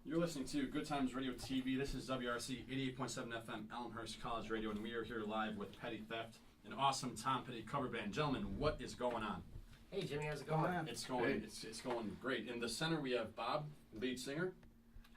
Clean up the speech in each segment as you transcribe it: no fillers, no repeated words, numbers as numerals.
You're listening to Good Times Radio TV. This is WRC 88.7 FM, Elmhurst College Radio, and we are here live with Petty Theft, an awesome Tom Petty cover band. Gentlemen, what is going on? Hey Jimmy, how's it going? It's going. It's going great. In the center, we have Bob, lead singer.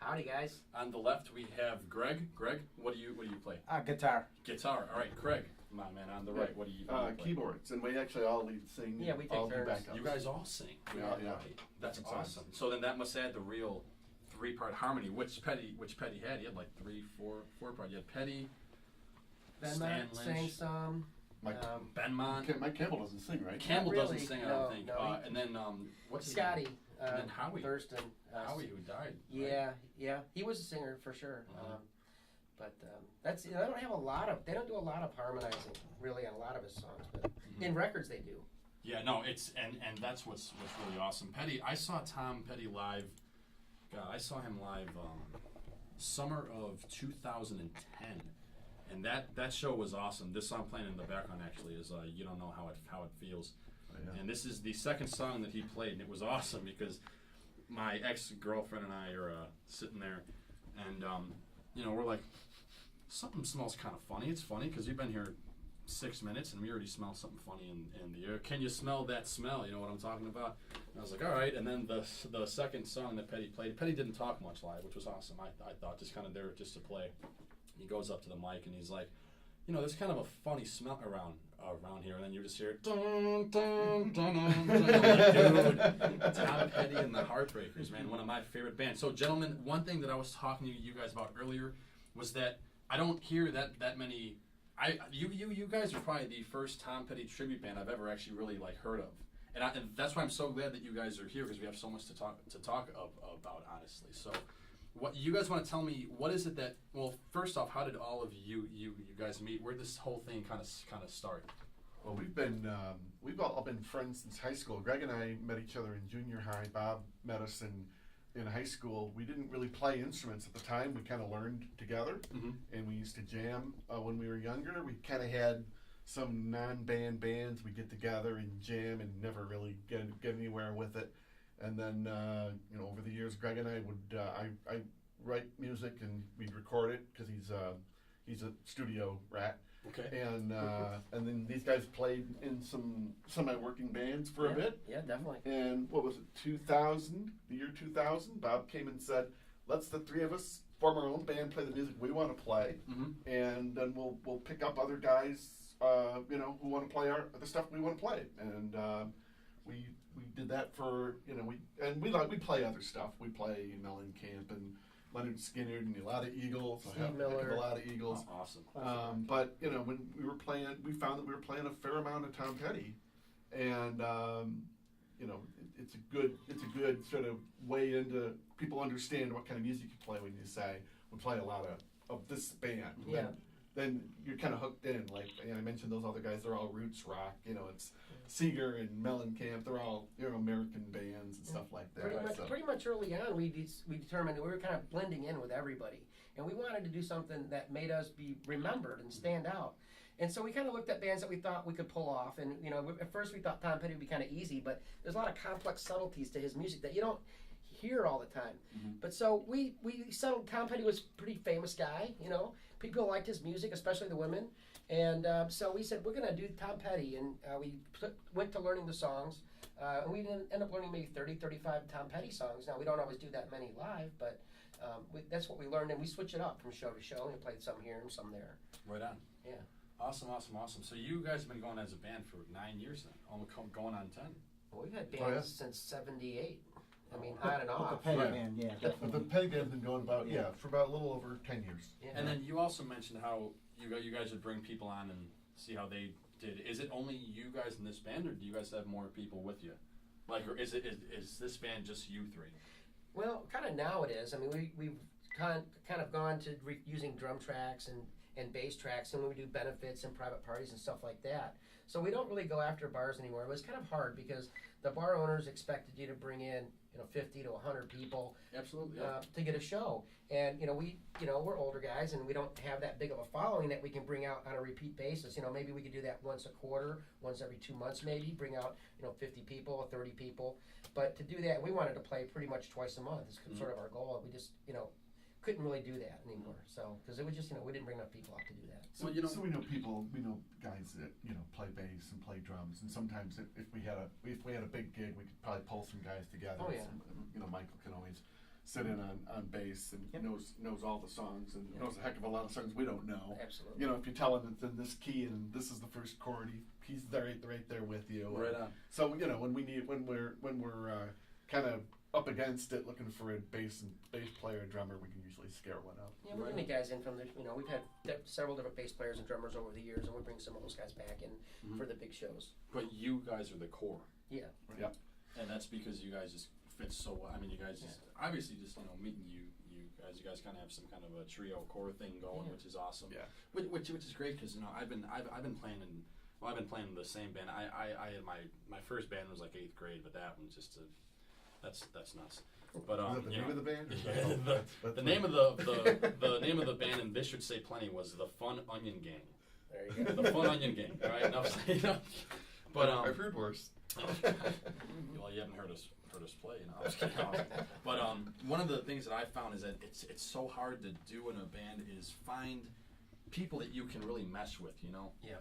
Howdy, guys. On the left, we have Greg. Greg, what do you play? Guitar. Guitar. All right, Craig, my man. On the right, what do you play? Keyboards, and we actually all lead sing. Yeah, we take all do turns. backups. You guys all sing. Yeah. Right. That's That's awesome. So then that must add the real three-part harmony, which Petty had. He had like four part. You had Petty, Stan Ben sang Lynch, some. Mike, Benmont. Mike Campbell doesn't sing, right? Campbell Not doesn't really. sing, I No, don't think. no, And then what's his Scotty. name? And then Howie. Thurston. Howie, who died. Yeah. He was a singer for sure. Uh-huh. But that's they don't have a lot of. They don't do a lot of harmonizing really on a lot of his songs, but in records they do. Yeah, no, it's and that's what's really awesome. Petty, I saw Tom Petty live. God, I saw him live summer of 2010, and that show was awesome. This song playing in the background actually is "You Don't Know How It Feels," and this is the second song that he played, and it was awesome because my ex-girlfriend and I are sitting there, and we're like, something smells kind of funny. It's funny because we've been here 6 minutes and we already smell something funny in the air. Can you smell that smell? You know what I'm talking about? And I was like, all right. And then the second song that Petty played, Petty didn't talk much live, which was awesome. I thought just kind of there just to play. He goes up to the mic and he's like, there's kind of a funny smell around here, and then you just hear dun dun dun dun. Like, dude, Tom Petty and the Heartbreakers, man, one of my favorite bands. So, gentlemen, one thing that I was talking to you guys about earlier was that I don't hear that many. You guys are probably the first Tom Petty tribute band I've ever actually really heard of, and that's why I'm so glad that you guys are here because we have so much to talk about, honestly. So, what you guys want to tell me? What is it that? Well, first off, how did all of you guys meet? Where did this whole thing kind of start? Well, we've all been friends since high school. Greg and I met each other in junior high. Bob met us in high school. We didn't really play instruments at the time. We kind of learned together, and we used to jam when we were younger. We kind of had some non-band bands. We get together and jam and never really get anywhere with it. And then over the years, Greg and I would I write music and we'd record it because he's a studio rat. Okay. And then these guys played in some semi-working bands for a bit. Yeah, definitely. And what was it, 2000, the year 2000, Bob came and said, let's the three of us form our own band, play the music we want to play, and then we'll pick up other guys, who want to play the stuff we want to play. And we did that for, we play other stuff. We play Mellencamp and Leonard Skinner and a lot of Eagles. Steve Miller. A lot of Eagles. Oh, awesome. But when we were playing, we found that we were playing a fair amount of Tom Petty, and it's a good sort of way into people understand what kind of music you play when you say we play a lot of this band. Yeah. Then you're kind of hooked in. Like I mentioned, those other guys, they're all roots rock. It's Seeger and Mellencamp. They're all American bands and stuff like that. Pretty much early on, we determined that we were kind of blending in with everybody, and we wanted to do something that made us be remembered and stand out. And so we kind of looked at bands that we thought we could pull off. And at first we thought Tom Petty would be kind of easy, but there's a lot of complex subtleties to his music that you don't hear all the time. But so we settled. Tom Petty was a pretty famous guy. People liked his music, especially the women. And so we said, we're going to do Tom Petty. And we went to learning the songs. And we ended up learning maybe 30, 35 Tom Petty songs. Now, we don't always do that many live, but that's what we learned. And we switch it up from show to show. And we played some here and some there. Right on. Yeah. Awesome. So you guys have been going as a band for 9 years now, almost going on 10. Well, we've had bands since '78. I mean, on and off. The Petty Right. band, yeah. The Petty band's been going for about a little over 10 years. Yeah. And then you also mentioned how you guys would bring people on and see how they did. Is it only you guys in this band, or do you guys have more people with you? Or is this band just you three? Well, kind of now it is. I mean, we've kind of gone to using drum tracks and bass tracks, and when we do benefits and private parties and stuff like that. So we don't really go after bars anymore. It was kind of hard because the bar owners expected you to bring in 50 to 100 people Absolutely. to get a show. And we're older guys, and we don't have that big of a following that we can bring out on a repeat basis. Maybe we could do that once a quarter, once every 2 months, maybe bring out 50 people or 30 people. But to do that, we wanted to play pretty much twice a month. It's sort of our goal. We just couldn't really do that anymore. So because it was just we didn't bring enough people out to do that. So, so we know guys that play bass and play drums, and sometimes if we had a big gig, we could probably pull some guys together. Oh, yeah. Michael can always sit in on bass and knows all the songs and knows a heck of a lot of songs we don't know. Absolutely. If you tell him it's in this key and this is the first chord, he's right there with you. Right on. So when we're kind of up against it, looking for a bass player, drummer, we can usually scare one up. Yeah, we bring the guys in from the, we've had several different bass players and drummers over the years, and we bring some of those guys back in for the big shows. But you guys are the core. Yeah. Yeah. And that's because you guys just fit so well. I mean, you guys just obviously just meeting you guys kind of have some kind of a trio core thing going, which is awesome. Yeah. Which is great because I've been playing in the same band. I had my first band was like 8th grade, but that one's just that's nuts. But Is that the name of the band? The name of the name of the band, and this should say plenty, was the Fun Onion Gang. There you go. The Fun Onion Gang. All right, enough. But I've heard worse. Well, you haven't heard us play, I was kidding. But one of the things that I found is that it's so hard to do in a band is find people that you can really mesh with. Yeah.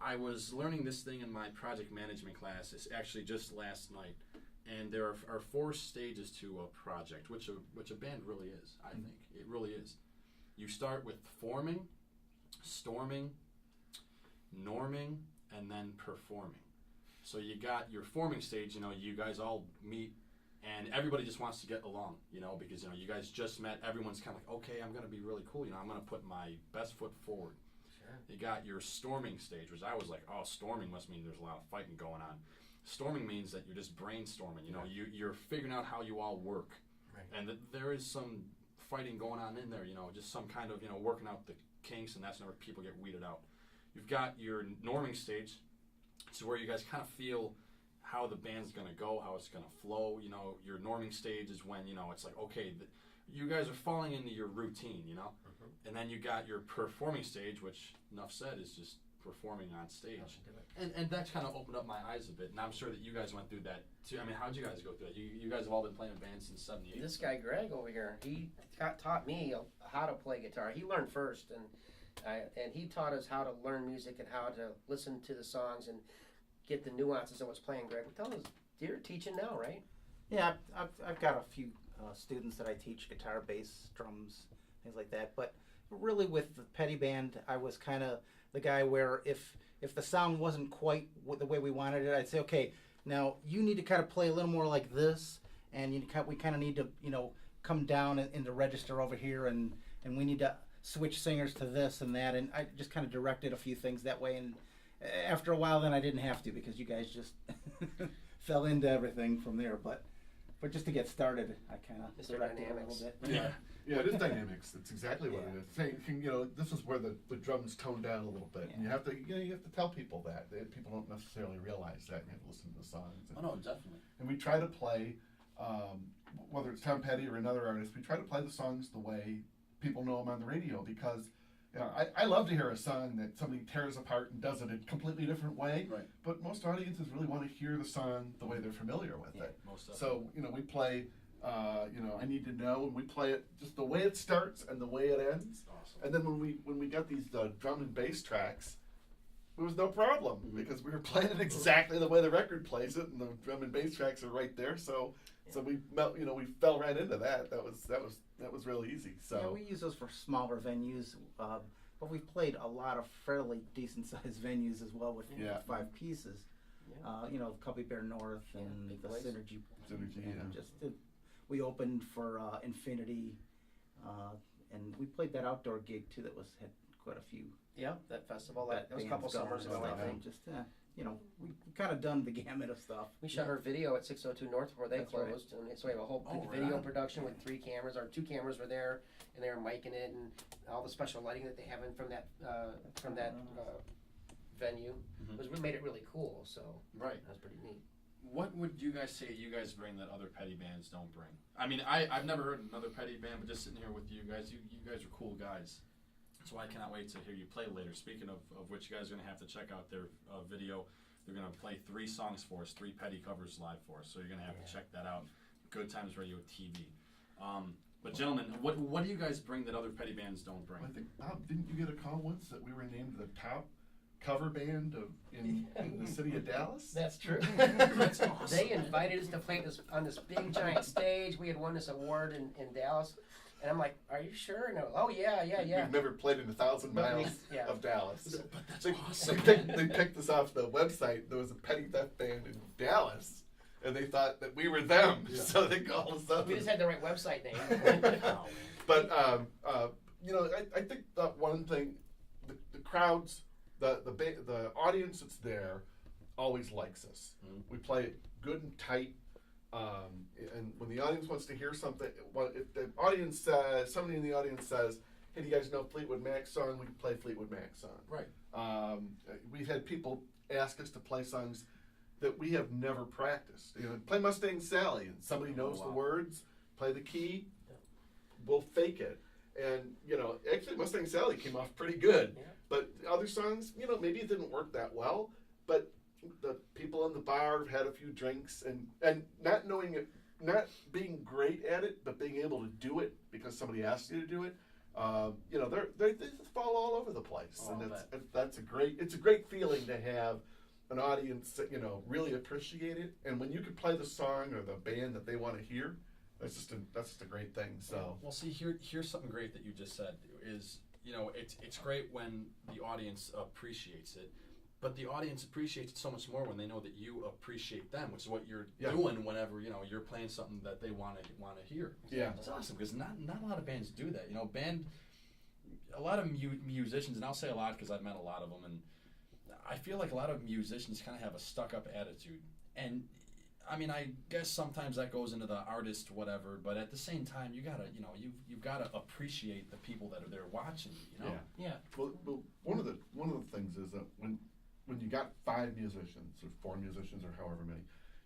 I was learning this thing in my project management class. It's actually just last night. And there are 4 stages to a project, which a band really is, I think. It really is. You start with forming, storming, norming, and then performing. So you got your forming stage, you guys all meet, and everybody just wants to get along, because, you guys just met. Everyone's kind of like, okay, I'm going to be really cool. I'm going to put my best foot forward. Sure. You got your storming stage, which I was like, oh, storming must mean there's a lot of fighting going on. Storming means that you're just brainstorming. You're figuring out how you all work, right. And that there is some fighting going on in there. Just some kind of working out the kinks, and that's whenever people get weeded out. You've got your norming stage, so where you guys kind of feel how the band's going to go, how it's going to flow. Your norming stage is when it's like, okay, you guys are falling into your routine. And then you got your performing stage, which enough said is just performing on stage. And that's kind of opened up my eyes a bit, and I'm sure that you guys went through that too. I mean, how'd you guys go through that? You guys have all been playing in bands since '78. This guy Greg over here, he taught me how to play guitar. He learned first, and he taught us how to learn music and how to listen to the songs and get the nuances of what's playing. Greg, tell us, you're teaching now, right? Yeah, I've got a few students that I teach guitar, bass, drums, things like that. But really, with the Petty Band, I was kind of the guy where if the sound wasn't quite the way we wanted it, I'd say, okay, now you need to kind of play a little more like this, and we kind of need to come down in the register over here, and we need to switch singers to this and that, and I just kind of directed a few things that way, and after a while, then I didn't have to because you guys just fell into everything from there. But just to get started, I kind of directed a little bit. Yeah, it is dynamics. That's exactly what it is. Saying, this is where the drums tone down a little bit. And you have to tell people that. People don't necessarily realize that. You have to listen to the songs. Oh no, definitely. And we try to play, whether it's Tom Petty or another artist, we try to play the songs the way people know them on the radio, because I love to hear a song that somebody tears apart and does it a completely different way. Right. But most audiences really want to hear the song the way they're familiar with it. Most definitely. So we play. I Need to Know, and we play it just the way it starts and the way it ends. Awesome. And then when we got these drum and bass tracks, it was no problem because we were playing it exactly the way the record plays it, and the drum and bass tracks are right there. So we we fell right into that. That was really easy. So yeah, we use those for smaller venues, but we've played a lot of fairly decent sized venues as well with 5 pieces. Yeah. Cubby Bear North and the Synergy. We opened for Infinity, and we played that outdoor gig too. That had quite a few. Yeah, that festival. That was a couple summers ago. I think. Just we kind of done the gamut of stuff. We shot our video at 602 North before they closed, right. And so we have a whole video production with 3 cameras. Our 2 cameras were there, and they were micing it, and all the special lighting that they have in from that venue we made it really cool. So right, that was pretty neat. what would you guys say you guys bring that other Petty bands don't bring? I mean, I've never heard another Petty band, but just sitting here with you guys, you guys are cool guys. So I cannot wait to hear you play later. Speaking of which, you guys are going to have to check out their video. They're going to play 3 songs for us, 3 Petty covers live for us. So you're going to have to check that out. Good Times Radio TV. But gentlemen, what do you guys bring that other Petty bands don't bring? I think, Bob, didn't you get a call once that we were named the top cover band in the city of Dallas? That's true. That's awesome. They invited us to play on this big giant stage. We had won this award in Dallas. And I'm like, are you sure? And they're like, oh, yeah. We've never played in 1,000 But we- miles yeah. of Dallas. But that's They, awesome. they picked us off the website. There was a Petty Theft band in Dallas, and they thought that we were them. Yeah. So they called us up. We just had the right website name. Wow. But I think that one thing, the crowds, the audience that's there, always likes us. Mhm. We play it good and tight, and when the audience wants to hear something, if the audience says, somebody in the audience says, "Hey, do you guys know Fleetwood Mac song?" We can play Fleetwood Mac song. Right. We've had people ask us to play songs that we have never practiced. Play Mustang Sally, and somebody knows the wow. words. Play the key. We'll fake it. And, actually Mustang Sally came off pretty good. Yeah. But other songs, maybe it didn't work that well. But the people in the bar have had a few drinks and not knowing it, not being great at it, but being able to do it because somebody asked you to do it. They just fall all over the place. Oh, And I it's a great feeling to have an audience that, really appreciate it. And when you can play the song or the band that they want to hear, that's just a great thing. So Well, see, here's something great that you just said is, it's great when the audience appreciates it, but the audience appreciates it so much more when they know that you appreciate them, which is what you're Yeah. doing whenever, you're playing something that they want to hear. Yeah. It's awesome because not a lot of bands do that. A lot of musicians, and I'll say a lot because I've met a lot of them, and I feel like a lot of musicians kind of have a stuck-up attitude. And I mean, I guess sometimes that goes into the artist, whatever. But at the same time, you gotta, you've gotta appreciate the people that are there watching. Yeah. Well, one of the things is that when you got 5 musicians or 4 musicians or however many,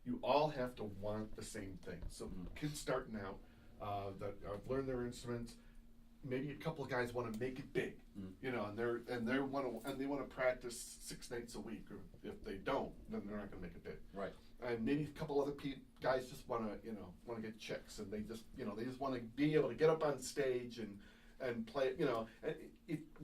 you all have to want the same thing. So kids starting out that have learned their instruments, maybe a couple of guys want to make it big, and they want to practice 6 nights a week. Or if they don't, then they're not going to make it big. Right. And maybe a couple other guys just want to get chicks, and they just want to be able to get up on stage and play. And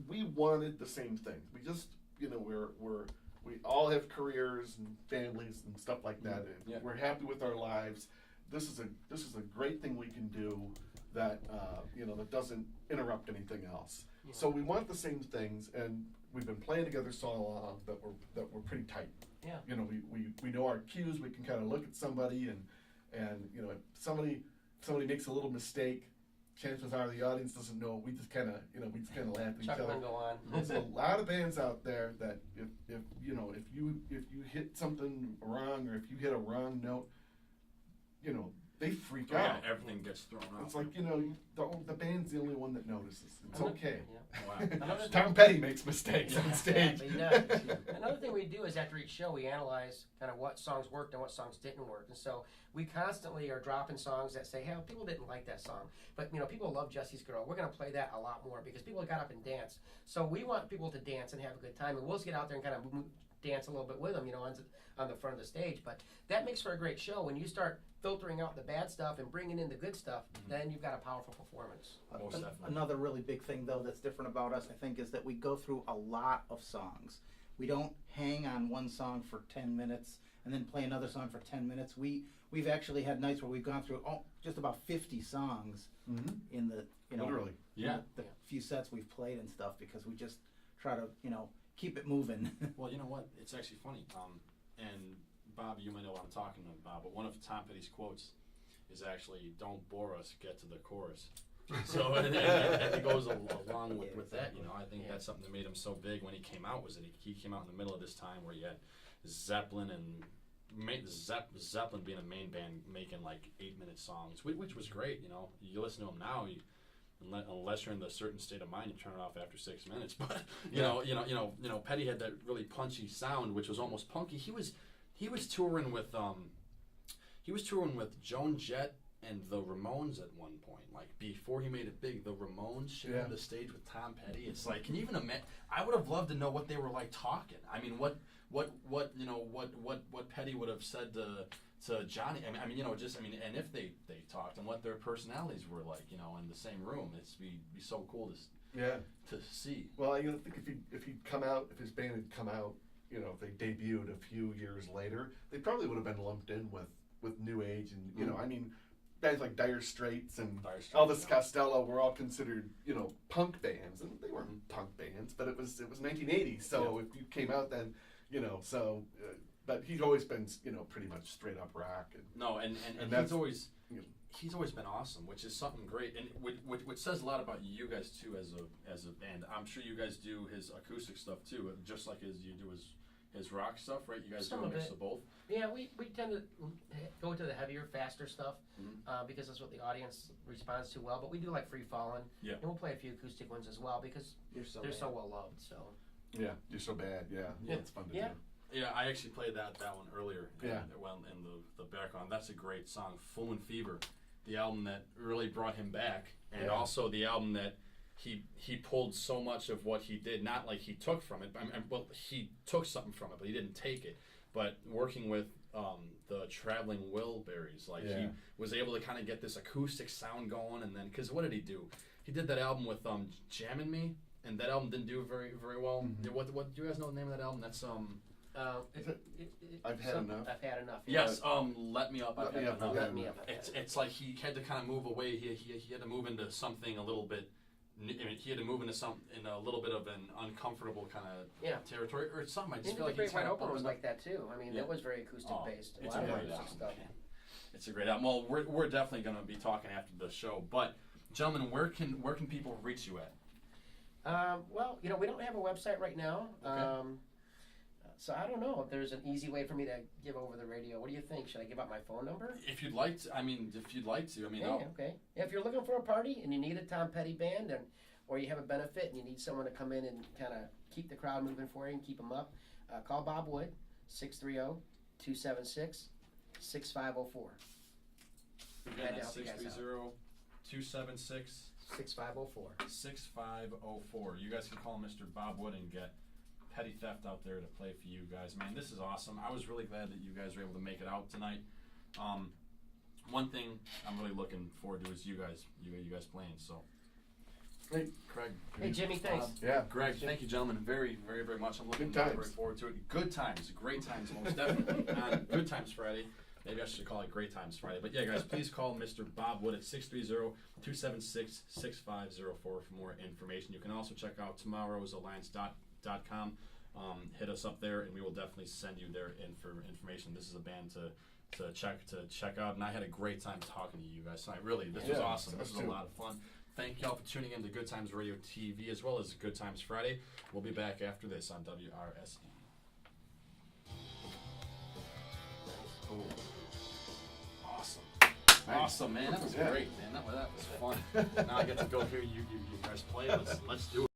we wanted the same thing. We just we all have careers and families and stuff like that, and Yeah. we're happy with our lives. This is a great thing we can do that that doesn't interrupt anything else. Yeah. So we want the same things, and we've been playing together so long that we're pretty tight. Yeah. We know our cues. We can kind of look at somebody and if somebody makes a little mistake, chances are the audience doesn't know. We just kind of laugh at each Chuckle other. and go on. There's a lot of bands out there that if you hit something wrong or if you hit a wrong note, they freak out. Everything gets thrown out. It's like the band's the only one that notices. It's okay. Yeah. Wow. Another Tom Petty makes mistakes on stage. Exactly, he does. Another thing we do is after each show we analyze kind of what songs worked and what songs didn't work, and so we constantly are dropping songs that say, "Hey, people didn't like that song, but people love Jesse's Girl. We're going to play that a lot more because people got up and danced. So we want people to dance and have a good time, and we'll just get out there and kind of dance a little bit with them, on the front of the stage. But that makes for a great show when you start filtering out the bad stuff and bringing in the good stuff. Then you've got a powerful performance. Most definitely. Another really big thing, though, that's different about us, I think, is that we go through a lot of songs. We don't hang on one song for 10 minutes and then play another song for 10 minutes. We've actually had nights where we've gone through just about 50 songs in the Literally. Yeah. the few sets we've played and stuff because we just try to keep it moving. Well, you know what? It's actually funny. And Bob, you might know what I'm talking about, but one of Tom Petty's quotes is actually, "Don't bore us, get to the chorus." So and it goes along with that. I think that's something that made him so big when he came out, was that he came out in the middle of this time where you had Zeppelin and Zeppelin being a main band making like 8-minute songs, which was great. You listen to them now, unless you're in the certain state of mind, you turn it off after 6 minutes. But Petty had that really punchy sound, which was almost punky. He was touring with he was touring with Joan Jett and the Ramones at one point. Like before he made it big, the Ramones shared Yeah. the stage with Tom Petty. It's like, can you even imagine? I would have loved to know what they were like talking. I mean, what Petty would have said to Johnny. I mean, and if they talked and what their personalities were like, in the same room. It's be so cool Yeah. to see. Well, I think if he'd come out, if his band had come out, if they debuted a few years later, they probably would have been lumped in with New Age, and I mean, bands like Dire Straits and Dire Straits, Elvis yeah. Costello were all considered punk bands, and they weren't punk bands, but it was 1980, so if you came out then, but he's always been pretty much straight up rock, and No, and that's- he's always been awesome, which is something great, and which says a lot about you guys too as a band. I'm sure you guys do his acoustic stuff too, just like as you do his rock stuff, right? You guys Some do a of mix it. of both. Yeah, we tend to go to the heavier, faster stuff Mhm. because that's what the audience responds to well. But we do like Free Fallin', Yeah. and we'll play a few acoustic ones as well because You're so they're bad. so well loved. So yeah, you're so bad, yeah, Yeah. it's fun to Yeah. do. Yeah, I actually played that one earlier. Yeah. In the background. That's a great song, "Full and Fever," the album that really brought him back, and Yeah. also the album that he pulled so much of what he did, not like he took from it, well, he took something from it, but he didn't take it. But working with the Traveling Wilburys, like he Yeah. was able to kind of get this acoustic sound going, and then because what did he do? He did that album with Jammin' Me, and that album didn't do very very well. Mhm. What do you guys know the name of that album? That's Is it I've Had Enough? I've had enough. Yes, Let Me Up. Let I've Me had Up, enough. yeah. Let me up. It's like he had to kind of move away. He had to move into something a little bit. He had to move into in a little bit of an uncomfortable kind of Yeah. territory or something. I just Maybe feel the like Great he's White kind of Open was opened like that too. I mean, Yeah. that was very acoustic based. It's lot a of great acoustic album. stuff. Man. It's a great album. Well, we're definitely going to be talking after the show. But gentlemen, where can people reach you at? Well, we don't have a website right now. Okay. So I don't know if there's an easy way for me to give over the radio. What do you think? Should I give out my phone number? If you'd like to, I mean, Yeah, okay. If you're looking for a party and you need a Tom Petty band, or you have a benefit and you need someone to come in and kind of keep the crowd moving for you and keep them up, call Bob Wood, 630-276-6504. Again, Glad to that's help you guys out. 630-276 6504. 6504. You guys can call Mr. Bob Wood and get Petty Theft out there to play for you guys. Man, this is awesome. I was really glad that you guys were able to make it out tonight. One thing I'm really looking forward to is you guys playing. So, Hey, Craig. Hey, Jimmy, thanks. yeah, Greg, thank you, gentlemen, very, very, very much. I'm looking Good times. very forward to it. Good times, great times, most definitely. On Good Times Friday. Maybe I should call it Great Times Friday. But yeah, guys, please call Mr. Bob Wood at 630-276-6504 for more information. You can also check out tomorrowsalliance.com. Hit us up there, and we will definitely send you their information. This is a band to check out, and I had a great time talking to you guys tonight. Really, this was Yeah, awesome. This us was a too. lot of fun. Thank y'all for tuning in to Good Times Radio TV as well as Good Times Friday. We'll be back after this on WRSE. Cool. Awesome. Awesome, man. That was Yeah. great, man. That was fun. Now I get to go hear you guys play. Let's do it.